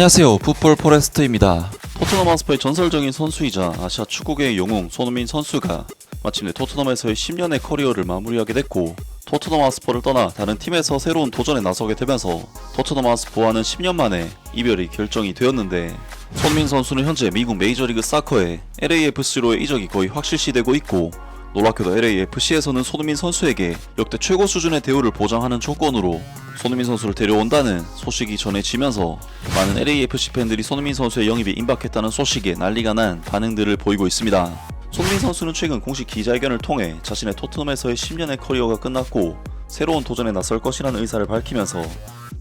안녕하세요, 풋볼 포레스트입니다. 토트넘 하스퍼의 전설적인 선수이자 아시아 축구계의 영웅 손흥민 선수가 마침내 토트넘에서의 10년의 커리어를 마무리하게 됐고, 토트넘 하스퍼를 떠나 다른 팀에서 새로운 도전에 나서게 되면서 토트넘 하스퍼와는 10년 만에 이별이 결정이 되었는데, 손흥민 선수는 현재 미국 메이저리그 사커의 LAFC로의 이적이 거의 확실시되고 있고, 놀랍게도 LAFC에서는 손흥민 선수에게 역대 최고 수준의 대우를 보장하는 조건으로 손흥민 선수를 데려온다는 소식이 전해지면서 많은 LAFC 팬들이 손흥민 선수의 영입이 임박했다는 소식에 난리가 난 반응들을 보이고 있습니다. 손흥민 선수는 최근 공식 기자회견을 통해 자신의 토트넘에서의 10년의 커리어가 끝났고 새로운 도전에 나설 것이라는 의사를 밝히면서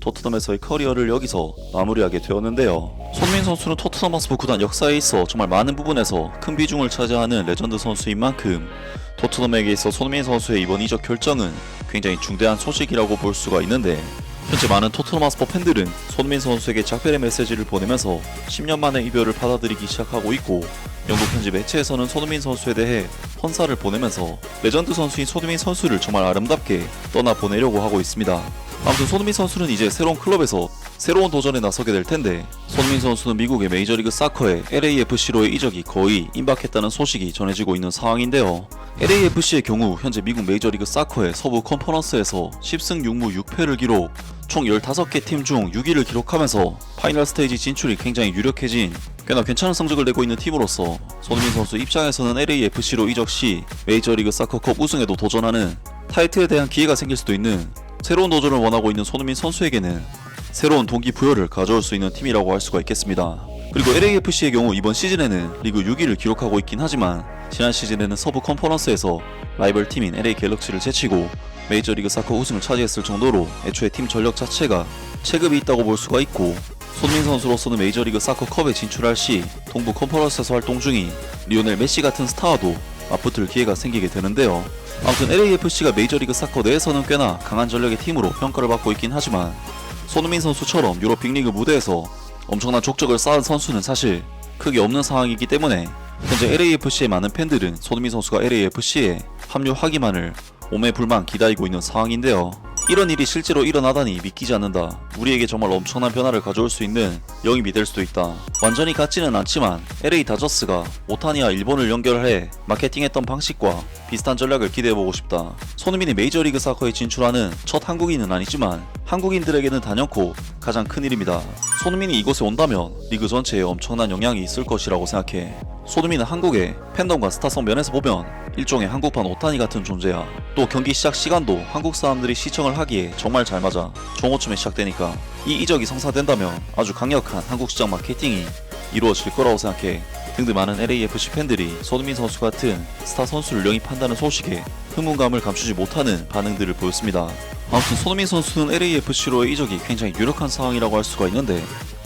토트넘에서의 커리어를 여기서 마무리하게 되었는데요. 손흥민 선수는 토트넘 하스퍼 구단 역사에 있어 정말 많은 부분에서 큰 비중을 차지하는 레전드 선수인 만큼 토트넘에게 있어 손흥민 선수의 이번 이적 결정은 굉장히 중대한 소식이라고 볼 수가 있는데, 현재 많은 토트넘 하스퍼 팬들은 손흥민 선수에게 작별의 메시지를 보내면서 10년 만의 이별을 받아들이기 시작하고 있고, 영국 현지 매체에서는 손흥민 선수에 대해 헌사를 보내면서 레전드 선수인 손흥민 선수를 정말 아름답게 떠나보내려고 하고 있습니다. 아무튼 손흥민 선수는 이제 새로운 클럽에서 새로운 도전에 나서게 될 텐데, 손흥민 선수는 미국의 메이저리그 사커의 LAFC로의 이적이 거의 임박했다는 소식이 전해지고 있는 상황인데요. LAFC의 경우 현재 미국 메이저리그 사커의 서부 컨퍼런스에서 10승 6무 6패를 기록, 총 15개 팀 중 6위를 기록하면서 파이널 스테이지 진출이 굉장히 유력해진 꽤나 괜찮은 성적을 내고 있는 팀으로서 손흥민 선수 입장에서는 LAFC로 이적 시 메이저리그 사커컵 우승에도 도전하는 타이틀에 대한 기회가 생길 수도 있는 새로운 도전을 원하고 있는 손흥민 선수에게는 새로운 동기부여를 가져올 수 있는 팀이라고 할 수가 있겠습니다. 그리고 LAFC의 경우 이번 시즌에는 리그 6위를 기록하고 있긴 하지만 지난 시즌에는 서부 컨퍼런스에서 라이벌 팀인 LA 갤럭시를 제치고 메이저리그 사커 우승을 차지했을 정도로 애초에 팀 전력 자체가 체급이 있다고 볼 수가 있고, 손흥민 선수로서는 메이저리그 사커 컵에 진출할 시 동부 컨퍼런스에서 활동 중인 리오넬 메시 같은 스타와도 맞붙을 기회가 생기게 되는데요. 아무튼 LAFC가 메이저리그 사커 내에서는 꽤나 강한 전력의 팀으로 평가를 받고 있긴 하지만, 손흥민 선수처럼 유럽 빅리그 무대에서 엄청난 족적을 쌓은 선수는 사실 크게 없는 상황이기 때문에 현재 LAFC의 많은 팬들은 손흥민 선수가 LAFC에 합류하기만을 오매불만 기다리고 있는 상황인데요. 이런 일이 실제로 일어나다니 믿기지 않는다. 우리에게 정말 엄청난 변화를 가져올 수 있는 영입이 될 수도 있다. 완전히 같지는 않지만 LA 다저스가 오타니와 일본을 연결해 마케팅했던 방식과 비슷한 전략을 기대해보고 싶다. 손흥민이 메이저리그 사커에 진출하는 첫 한국인은 아니지만 한국인들에게는 단연코 가장 큰 일입니다. 손흥민이 이곳에 온다면 리그 전체에 엄청난 영향이 있을 것이라고 생각해. 손흥민은 한국의 팬덤과 스타성 면에서 보면 일종의 한국판 오타니 같은 존재야. 또 경기 시작 시간도 한국 사람들이 시청을 하기에 정말 잘 맞아. 종호쯤에 시작되니까 이 이적이 성사된다면 아주 강력한 한국 시장 마케팅이 이루어질 거라고 생각해. 등등 많은 LAFC 팬들이 손흥민 선수 같은 스타 선수를 영입한다는 소식에 흥분감을 감추지 못하는 반응들을 보였습니다. 아무튼 손흥민 선수는 LAFC로의 이적이 굉장히 유력한 상황이라고 할 수가 있는데,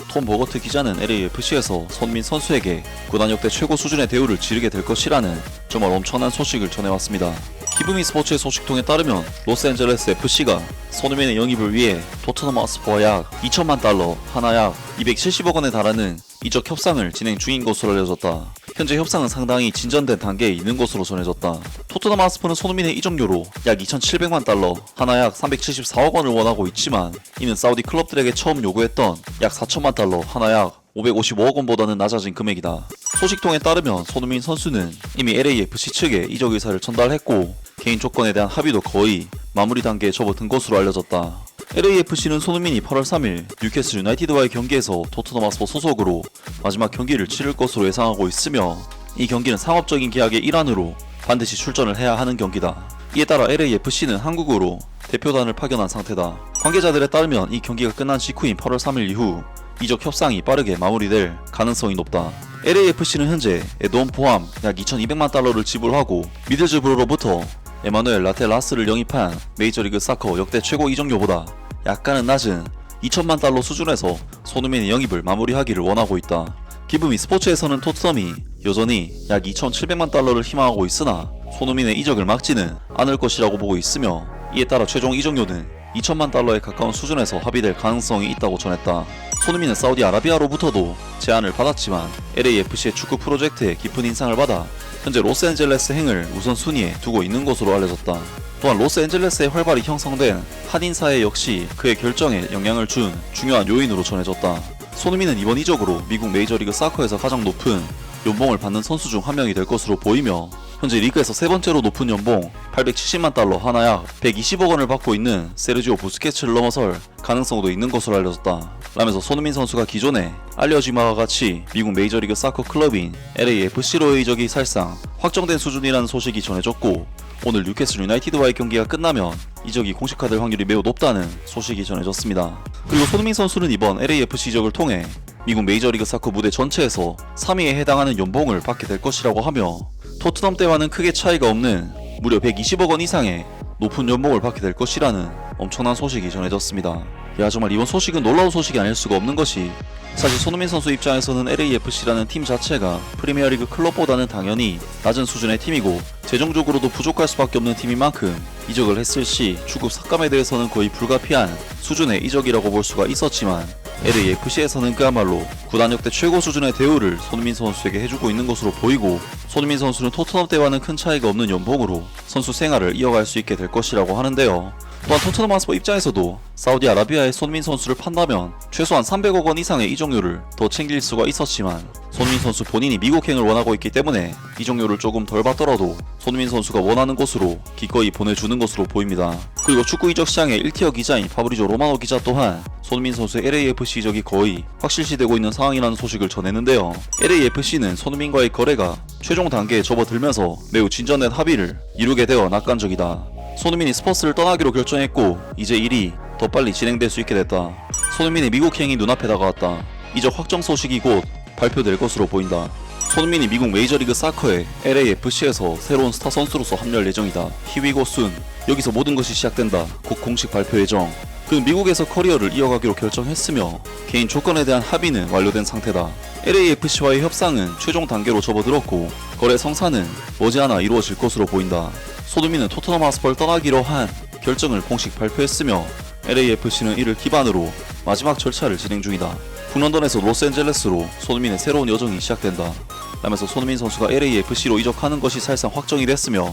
톰 버거트 기자는 LAFC에서 손흥민 선수에게 구단 역대 최고 수준의 대우를 지르게 될 것이라는 정말 엄청난 소식을 전해왔습니다. 기브미 스포츠의 소식통에 따르면 로스앤젤레스 FC가 손흥민의 영입을 위해 토트넘 하스퍼와 약 2천만 달러, 하나 약 270억 원에 달하는 이적 협상을 진행 중인 것으로 알려졌다. 현재 협상은 상당히 진전된 단계에 있는 것으로 전해졌다. 토트넘 하스퍼는 손흥민의 이적료로 약 2,700만 달러, 하나 약 374억 원을 원하고 있지만 이는 사우디 클럽들에게 처음 요구했던 약 4천만 달러, 하나 약 555억 원보다는 낮아진 금액이다. 소식통에 따르면 손흥민 선수는 이미 LAFC 측에 이적 의사를 전달했고 개인 조건에 대한 합의도 거의 마무리 단계에 접어든 것으로 알려졌다. LAFC는 손흥민이 8월 3일 뉴캐슬 유나이티드와의 경기에서 토트넘 하스퍼 소속으로 마지막 경기를 치를 것으로 예상하고 있으며, 이 경기는 상업적인 계약의 일환으로 반드시 출전을 해야 하는 경기다. 이에 따라 LAFC는 한국으로 대표단을 파견한 상태다. 관계자들에 따르면 이 경기가 끝난 직후인 8월 3일 이후 이적 협상이 빠르게 마무리될 가능성이 높다. LAFC는 현재 에드온 포함 약 2,200만 달러를 지불하고 미들즈브로로부터 에마누엘 라텔라스를 영입한 메이저리그 사커 역대 최고 이적료보다 약간은 낮은 2천만 달러 수준에서 손흥민의 영입을 마무리하기를 원하고 있다. 기브미 스포츠에서는 토트넘이 여전히 약 2,700만 달러를 희망하고 있으나 손흥민의 이적을 막지는 않을 것이라고 보고 있으며, 이에 따라 최종 이적료는 2천만 달러에 가까운 수준에서 합의될 가능성이 있다고 전했다. 손흥민은 사우디아라비아로부터도 제안을 받았지만 LAFC의 축구 프로젝트에 깊은 인상을 받아 현재 로스앤젤레스 행을 우선순위에 두고 있는 것으로 알려졌다. 또한 로스앤젤레스에 활발히 형성된 한인사회 역시 그의 결정에 영향을 준 중요한 요인으로 전해졌다. 손흥민은 이번 이적으로 미국 메이저리그 사커에서 가장 높은 연봉을 받는 선수 중 한 명이 될 것으로 보이며 현재 리그에서 세 번째로 높은 연봉 870만 달러 하나 약 120억 원을 받고 있는 세르지오 부스케츠를 넘어설 가능성도 있는 것으로 알려졌다. 라면서 손흥민 선수가 기존에 알려진 바와 같이 미국 메이저리그 사커 클럽인 LAFC로의 이적이 사실상 확정된 수준이라는 소식이 전해졌고 오늘 뉴캐슬 유나이티드와의 경기가 끝나면 이적이 공식화될 확률이 매우 높다는 소식이 전해졌습니다. 그리고 손흥민 선수는 이번 LAFC 이적을 통해 미국 메이저리그 사커 무대 전체에서 3위에 해당하는 연봉을 받게 될 것이라고 하며 토트넘 때와는 크게 차이가 없는 무려 120억 원 이상의 높은 연봉을 받게 될 것이라는 엄청난 소식이 전해졌습니다. 야, 정말 이번 소식은 놀라운 소식이 아닐 수가 없는 것이 사실 손흥민 선수 입장에서는 LAFC라는 팀 자체가 프리미어리그 클럽보다는 당연히 낮은 수준의 팀이고 재정적으로도 부족할 수밖에 없는 팀인 만큼 이적을 했을 시 추급 삭감에 대해서는 거의 불가피한 수준의 이적이라고 볼 수가 있었지만 LAFC에서는 그야말로 구단 역대 최고 수준의 대우를 손흥민 선수에게 해주고 있는 것으로 보이고 손흥민 선수는 토트넘 때와는 큰 차이가 없는 연봉으로 선수 생활을 이어갈 수 있게 될 것이라고 하는데요. 또한 토트넘 하스퍼 입장에서도 사우디아라비아의 손흥민 선수를 판다면 최소한 300억 원 이상의 이적료를 더 챙길 수가 있었지만 손흥민 선수 본인이 미국행을 원하고 있기 때문에 이적료를 조금 덜 받더라도 손흥민 선수가 원하는 곳으로 기꺼이 보내주는 것으로 보입니다. 그리고 축구 이적 시장의 1티어 기자인 파브리조 로마노 기자 또한 손흥민 선수의 LAFC 이적이 거의 확실시되고 있는 상황이라는 소식을 전했는데요. LAFC는 손흥민과의 거래가 최종 단계에 접어들면서 매우 진전된 합의를 이루게 되어 낙관적이다. 손흥민이 스퍼스를 떠나기로 결정했고 이제 일이 더 빨리 진행될 수 있게 됐다. 손흥민의 미국행이 눈앞에 다가왔다. 이적 확정 소식이 곧 발표될 것으로 보인다. 손흥민이 미국 메이저리그 사커의 LAFC에서 새로운 스타 선수로서 합류할 예정이다. 히위고 순. 여기서 모든 것이 시작된다. 곧 공식 발표 예정. 그는 미국에서 커리어를 이어가기로 결정했으며 개인 조건에 대한 합의는 완료된 상태다. LAFC와의 협상은 최종 단계로 접어들었고 거래 성사는 머지않아 이루어질 것으로 보인다. 손흥민은 토트넘 하스퍼를 떠나기로 한 결정을 공식 발표했으며 LAFC는 이를 기반으로 마지막 절차를 진행 중이다. 북런던에서 로스앤젤레스로 손흥민의 새로운 여정이 시작된다. 라면서 손흥민 선수가 LAFC로 이적하는 것이 사실상 확정이 됐으며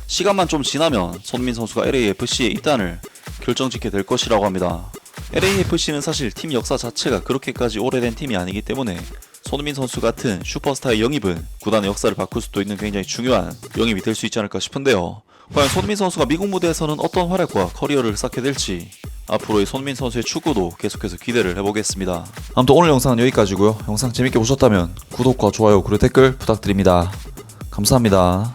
시간만 좀 지나면 손흥민 선수가 LAFC에 입단을 결정짓게 될 것이라고 합니다. LAFC는 사실 팀 역사 자체가 그렇게까지 오래된 팀이 아니기 때문에 손흥민 선수 같은 슈퍼스타의 영입은 구단의 역사를 바꿀 수도 있는 굉장히 중요한 영입이 될 수 있지 않을까 싶은데요. 과연 손흥민 선수가 미국 무대에서는 어떤 활약과 커리어를 쌓게 될지 앞으로의 손흥민 선수의 축구도 계속해서 기대를 해보겠습니다. 아무튼 오늘 영상은 여기까지고요. 영상 재밌게 보셨다면 구독과 좋아요 그리고 댓글 부탁드립니다. 감사합니다.